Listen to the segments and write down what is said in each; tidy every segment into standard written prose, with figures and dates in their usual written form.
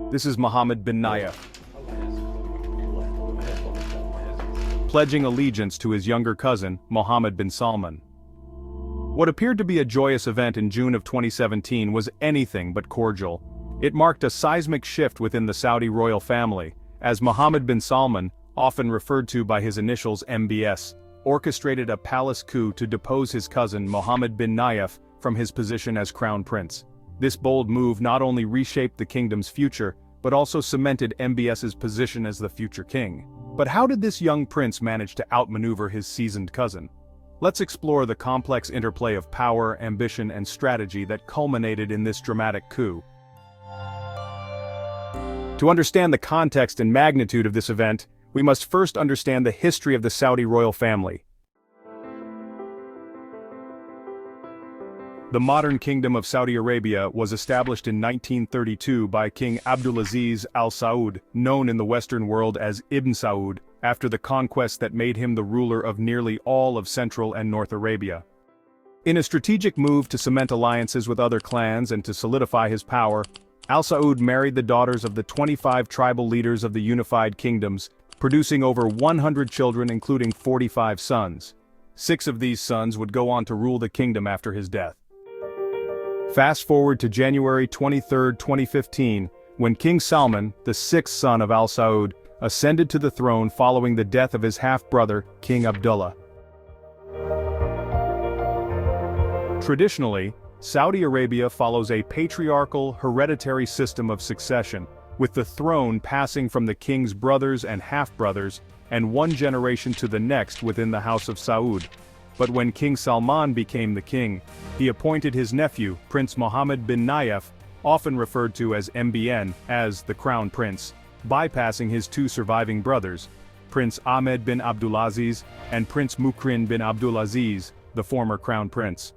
This is Mohammed bin Nayef, pledging allegiance to his younger cousin, Mohammed bin Salman. What appeared to be a joyous event in June of 2017 was anything but cordial. It marked a seismic shift within the Saudi royal family, as Mohammed bin Salman, often referred to by his initials MBS, orchestrated a palace coup to depose his cousin Mohammed bin Nayef from his position as crown prince. This bold move not only reshaped the kingdom's future, but also cemented MBS's position as the future king. But how did this young prince manage to outmaneuver his seasoned cousin? Let's explore the complex interplay of power, ambition, and strategy that culminated in this dramatic coup. To understand the context and magnitude of this event, we must first understand the history of the Saudi royal family. The modern Kingdom of Saudi Arabia was established in 1932 by King Abdulaziz Al-Saud, known in the Western world as Ibn Saud, after the conquest that made him the ruler of nearly all of Central and North Arabia. In a strategic move to cement alliances with other clans and to solidify his power, Al-Saud married the daughters of the 25 tribal leaders of the unified kingdoms, producing over 100 children including 45 sons. 6 of these sons would go on to rule the kingdom after his death. Fast forward to January 23, 2015, when King Salman, the 6th son of Al-Saud, ascended to the throne following the death of his half-brother, King Abdullah. Traditionally, Saudi Arabia follows a patriarchal, hereditary system of succession, with the throne passing from the king's brothers and half-brothers, and one generation to the next within the House of Saud. But when King Salman became the king, he appointed his nephew, Prince Mohammed bin Nayef, often referred to as MBN, as the crown prince, bypassing his 2 surviving brothers, Prince Ahmed bin Abdulaziz and Prince Mukrin bin Abdulaziz, the former crown prince,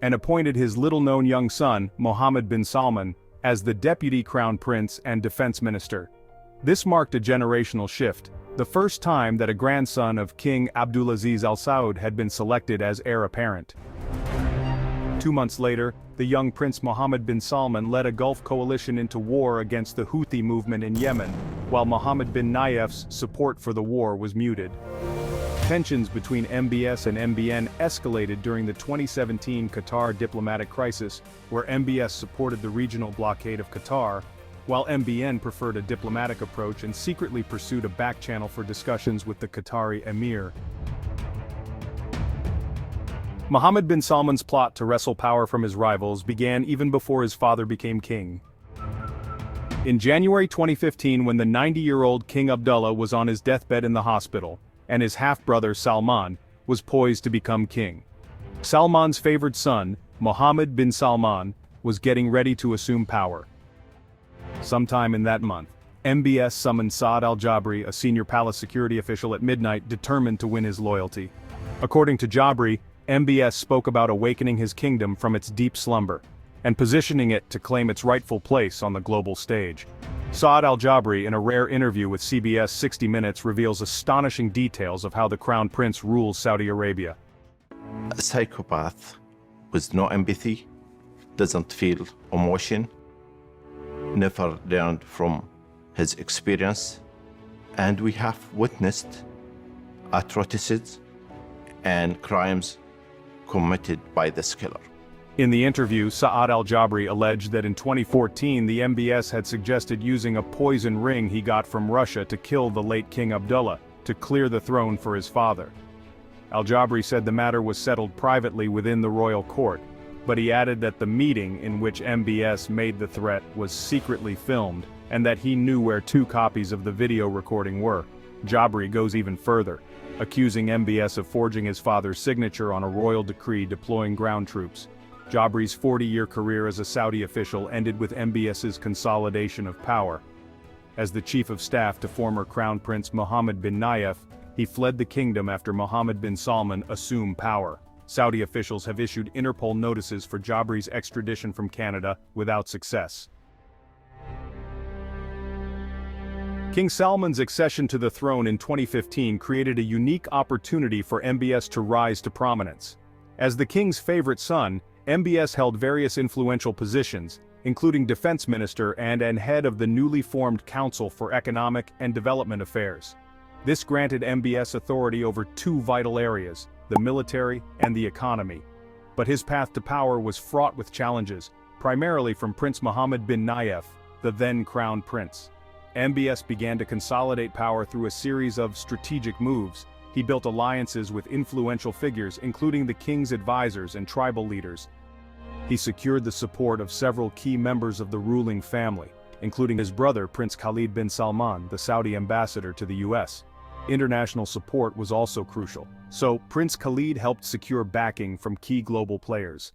and appointed his little-known young son, Mohammed bin Salman, as the deputy crown prince and defense minister. This marked a generational shift, the first time that a grandson of King Abdulaziz Al-Saud had been selected as heir apparent. 2 months later, the young Prince Mohammed bin Salman led a Gulf coalition into war against the Houthi movement in Yemen, while Mohammed bin Nayef's support for the war was muted. Tensions between MBS and MBN escalated during the 2017 Qatar diplomatic crisis, where MBS supported the regional blockade of Qatar, while MBN preferred a diplomatic approach and secretly pursued a back channel for discussions with the Qatari emir. Mohammed bin Salman's plot to wrestle power from his rivals began even before his father became king. In January 2015, when the 90-year-old King Abdullah was on his deathbed in the hospital, and his half-brother Salman was poised to become king. Salman's favored son, Mohammed bin Salman, was getting ready to assume power. Sometime in that month, MBS summoned Saud al-Jabri, a senior palace security official, at midnight, determined to win his loyalty. According to Jabri, MBS spoke about awakening his kingdom from its deep slumber, and positioning it to claim its rightful place on the global stage. Saud al-Jabri, in a rare interview with CBS 60 Minutes, reveals astonishing details of how the crown prince rules Saudi Arabia. A psychopath with no empathy, doesn't feel emotion, never learned from his experience, and we have witnessed atrocities and crimes committed by this killer. In the interview, Saud al-Jabri alleged that in 2014 the MBS had suggested using a poison ring he got from Russia to kill the late King Abdullah, to clear the throne for his father. Al-Jabri said the matter was settled privately within the royal court, but he added that the meeting in which MBS made the threat was secretly filmed, and that he knew where 2 copies of the video recording were. Jabri goes even further, accusing MBS of forging his father's signature on a royal decree deploying ground troops. Jabri's 40-year career as a Saudi official ended with MBS's consolidation of power. As the chief of staff to former Crown Prince Mohammed bin Nayef, he fled the kingdom after Mohammed bin Salman assumed power. Saudi officials have issued Interpol notices for Jabri's extradition from Canada without success. King Salman's accession to the throne in 2015 created a unique opportunity for MBS to rise to prominence. As the king's favorite son, MBS held various influential positions, including defense minister and head of the newly formed Council for Economic and Development Affairs. This granted MBS authority over two vital areas, the military and the economy. But his path to power was fraught with challenges, primarily from Prince Mohammed bin Nayef, the then crown prince. MBS began to consolidate power through a series of strategic moves. He built alliances with influential figures, including the king's advisors and tribal leaders. He secured the support of several key members of the ruling family, including his brother Prince Khalid bin Salman, the Saudi ambassador to the US. International support was also crucial, so Prince Khalid helped secure backing from key global players.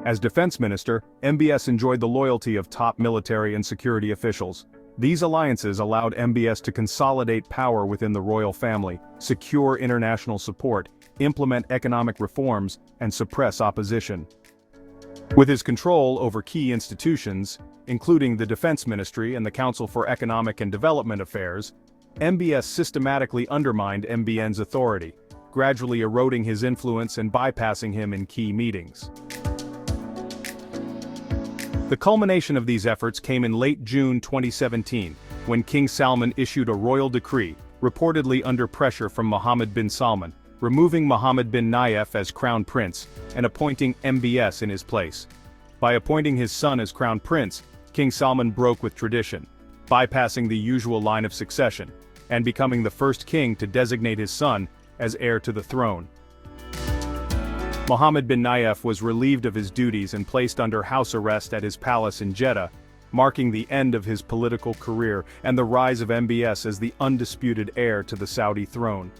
As defense minister, MBS enjoyed the loyalty of top military and security officials. These alliances allowed MBS to consolidate power within the royal family, secure international support, implement economic reforms, and suppress opposition. With his control over key institutions, including the Defense Ministry and the Council for Economic and Development Affairs, MBS systematically undermined MBN's authority, gradually eroding his influence and bypassing him in key meetings. The culmination of these efforts came in late June 2017, when King Salman issued a royal decree, reportedly under pressure from Mohammed bin Salman, removing Mohammed bin Nayef as crown prince and appointing MBS in his place. By appointing his son as crown prince, King Salman broke with tradition, bypassing the usual line of succession, and becoming the first king to designate his son as heir to the throne. Mohammed bin Nayef was relieved of his duties and placed under house arrest at his palace in Jeddah, marking the end of his political career and the rise of MBS as the undisputed heir to the Saudi throne.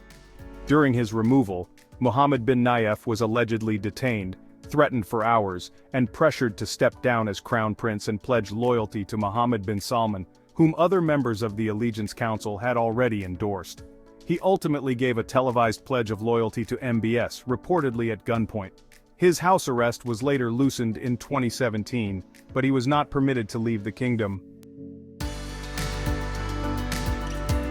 During his removal, Mohammed bin Nayef was allegedly detained, threatened for hours, and pressured to step down as crown prince and pledge loyalty to Mohammed bin Salman, whom other members of the Allegiance Council had already endorsed. He ultimately gave a televised pledge of loyalty to MBS, reportedly at gunpoint. His house arrest was later loosened in 2017, but he was not permitted to leave the kingdom.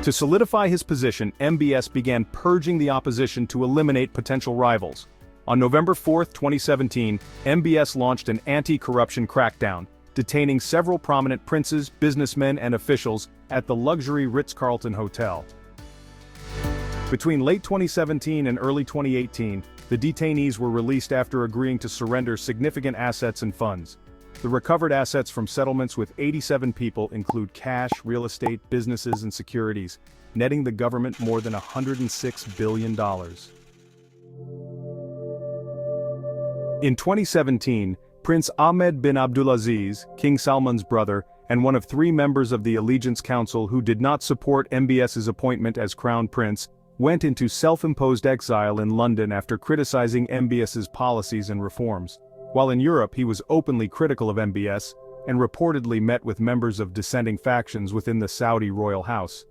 To solidify his position, MBS began purging the opposition to eliminate potential rivals. On November 4, 2017, MBS launched an anti-corruption crackdown, detaining several prominent princes, businessmen, and officials at the luxury Ritz-Carlton hotel. Between late 2017 and early 2018, the detainees were released after agreeing to surrender significant assets and funds. The recovered assets from settlements with 87 people include cash, real estate, businesses, and securities, netting the government more than $106 billion. In 2017, Prince Ahmed bin Abdulaziz, King Salman's brother, and one of three members of the Allegiance Council who did not support MBS's appointment as crown prince, went into self-imposed exile in London after criticizing MBS's policies and reforms. While in Europe, he was openly critical of MBS, and reportedly met with members of dissenting factions within the Saudi royal house.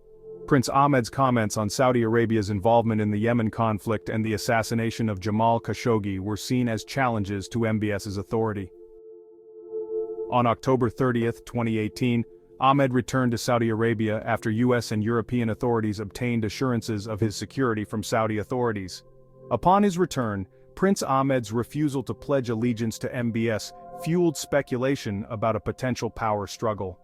Prince Ahmed's comments on Saudi Arabia's involvement in the Yemen conflict and the assassination of Jamal Khashoggi were seen as challenges to MBS's authority. On October 30, 2018, Ahmed returned to Saudi Arabia after US and European authorities obtained assurances of his security from Saudi authorities. Upon his return, Prince Ahmed's refusal to pledge allegiance to MBS fueled speculation about a potential power struggle.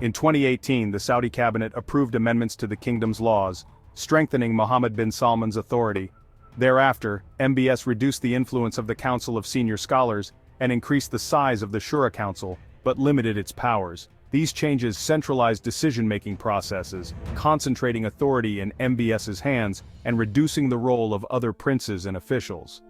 In 2018, the Saudi cabinet approved amendments to the kingdom's laws, strengthening Mohammed bin Salman's authority. Thereafter, MBS reduced the influence of the Council of Senior Scholars and increased the size of the Shura Council, but limited its powers. These changes centralized decision-making processes, concentrating authority in MBS's hands and reducing the role of other princes and officials.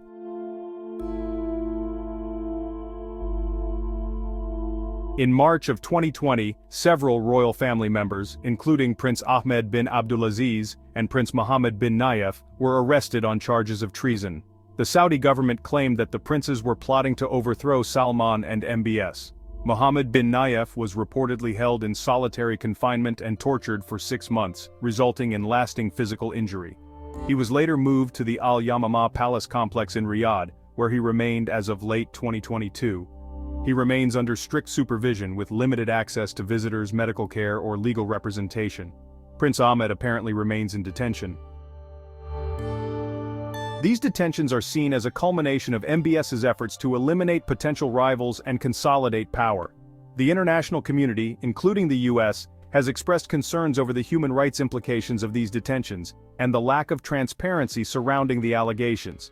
In March of 2020, several royal family members, including Prince Ahmed bin Abdulaziz and Prince Mohammed bin Nayef, were arrested on charges of treason. The Saudi government claimed that the princes were plotting to overthrow Salman and MBS. Mohammed bin Nayef was reportedly held in solitary confinement and tortured for 6 months, resulting in lasting physical injury. He was later moved to the Al-Yamamah Palace complex in Riyadh, where he remained as of late 2022. He remains under strict supervision with limited access to visitors, medical care, or legal representation. Prince Ahmed apparently remains in detention. These detentions are seen as a culmination of MBS's efforts to eliminate potential rivals and consolidate power. The international community, including the US, has expressed concerns over the human rights implications of these detentions and the lack of transparency surrounding the allegations.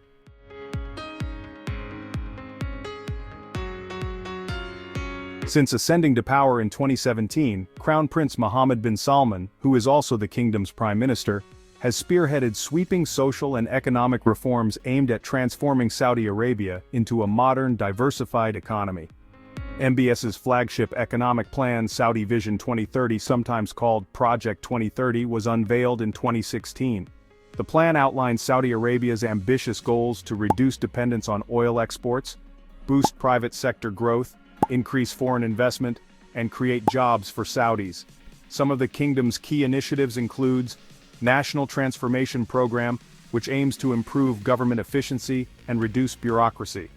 Since ascending to power in 2017, Crown Prince Mohammed bin Salman, who is also the kingdom's prime minister, has spearheaded sweeping social and economic reforms aimed at transforming Saudi Arabia into a modern, diversified economy. MBS's flagship economic plan, Saudi Vision 2030, sometimes called Project 2030, was unveiled in 2016. The plan outlines Saudi Arabia's ambitious goals to reduce dependence on oil exports, boost private sector growth, increase foreign investment, and create jobs for Saudis. Some of the kingdom's key initiatives include National Transformation Program, which aims to improve government efficiency and reduce bureaucracy.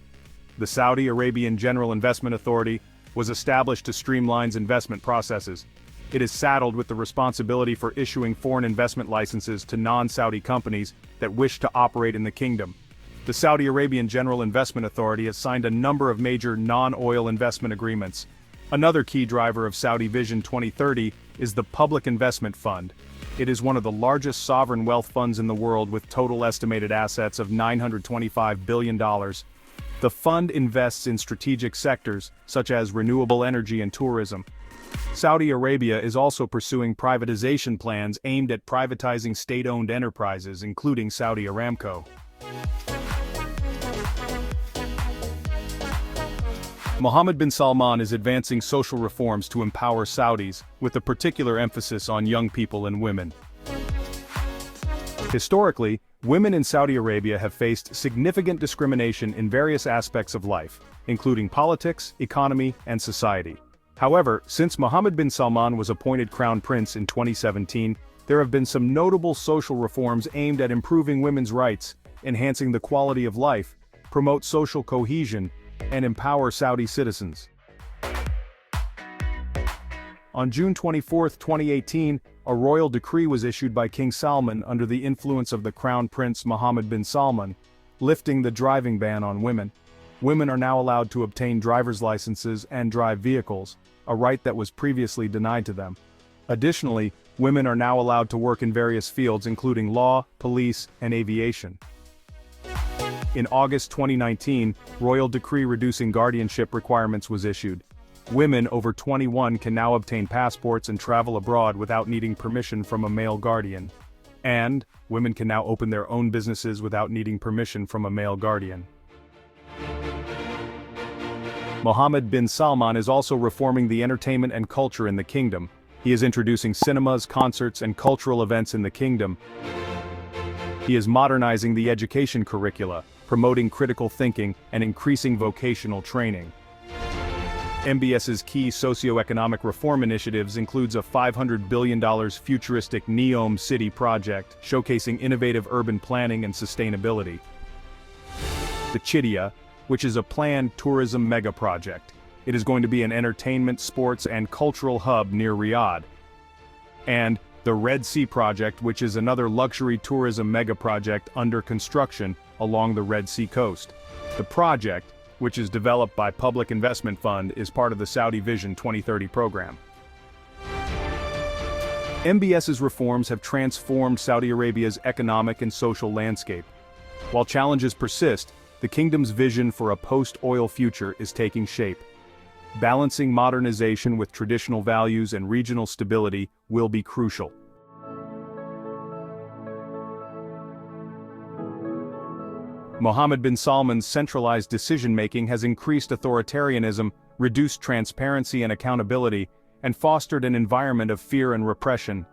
The Saudi Arabian General Investment Authority was established to streamline investment processes. It is saddled with the responsibility for issuing foreign investment licenses to non-Saudi companies that wish to operate in the kingdom. The Saudi Arabian General Investment Authority has signed a number of major non-oil investment agreements. Another key driver of Saudi Vision 2030 is the Public Investment Fund. It is one of the largest sovereign wealth funds in the world with total estimated assets of $925 billion. The fund invests in strategic sectors, such as renewable energy and tourism. Saudi Arabia is also pursuing privatization plans aimed at privatizing state-owned enterprises, including Saudi Aramco. Mohammed bin Salman is advancing social reforms to empower Saudis, with a particular emphasis on young people and women. Historically, women in Saudi Arabia have faced significant discrimination in various aspects of life, including politics, economy, and society. However, since Mohammed bin Salman was appointed Crown Prince in 2017, there have been some notable social reforms aimed at improving women's rights, enhancing the quality of life, promote social cohesion, and empower Saudi citizens. On June 24, 2018, a royal decree was issued by King Salman under the influence of the Crown Prince Mohammed bin Salman, lifting the driving ban on women. Women are now allowed to obtain driver's licenses and drive vehicles, a right that was previously denied to them. Additionally, women are now allowed to work in various fields including law, police, and aviation. In August 2019, royal decree reducing guardianship requirements was issued. Women over 21 can now obtain passports and travel abroad without needing permission from a male guardian. And women can now open their own businesses without needing permission from a male guardian. Mohammed bin Salman is also reforming the entertainment and culture in the kingdom. He is introducing cinemas, concerts, and cultural events in the kingdom. He is modernizing the education curricula, promoting critical thinking, and increasing vocational training. MBS's key socio-economic reform initiatives includes a $500 billion futuristic Neom City project, showcasing innovative urban planning and sustainability. The Chidia, which is a planned tourism mega-project. It is going to be an entertainment, sports, and cultural hub near Riyadh. And the Red Sea project, which is another luxury tourism mega-project under construction along the Red Sea coast. The project, which is developed by Public Investment Fund, is part of the Saudi Vision 2030 program. MBS's reforms have transformed Saudi Arabia's economic and social landscape. While challenges persist, the kingdom's vision for a post-oil future is taking shape. Balancing modernization with traditional values and regional stability will be crucial. Mohammed bin Salman's centralized decision-making has increased authoritarianism, reduced transparency and accountability, and fostered an environment of fear and repression.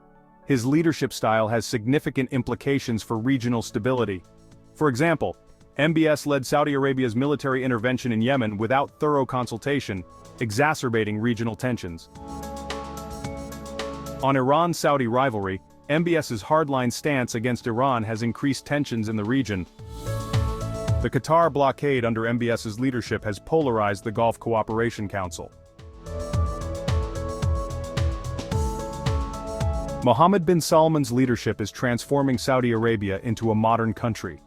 His leadership style has significant implications for regional stability. For example, MBS led Saudi Arabia's military intervention in Yemen without thorough consultation, exacerbating regional tensions. On Iran-Saudi rivalry, MBS's hardline stance against Iran has increased tensions in the region. The Qatar blockade under MBS's leadership has polarized the Gulf Cooperation Council. Mohammed bin Salman's leadership is transforming Saudi Arabia into a modern country.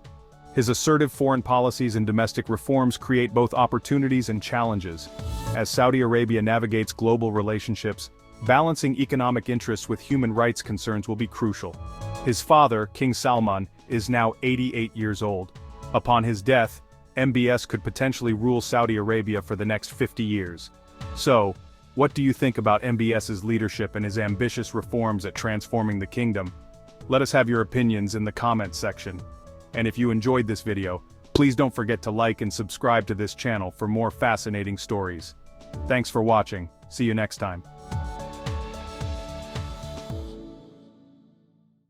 His assertive foreign policies and domestic reforms create both opportunities and challenges. As Saudi Arabia navigates global relationships, balancing economic interests with human rights concerns will be crucial. His father, King Salman, is now 88 years old. Upon his death, MBS could potentially rule Saudi Arabia for the next 50 years. So, what do you think about MBS's leadership and his ambitious reforms at transforming the kingdom? Let us have your opinions in the comments section. And if you enjoyed this video, please don't forget to like and subscribe to this channel for more fascinating stories. Thanks for watching. See you next time.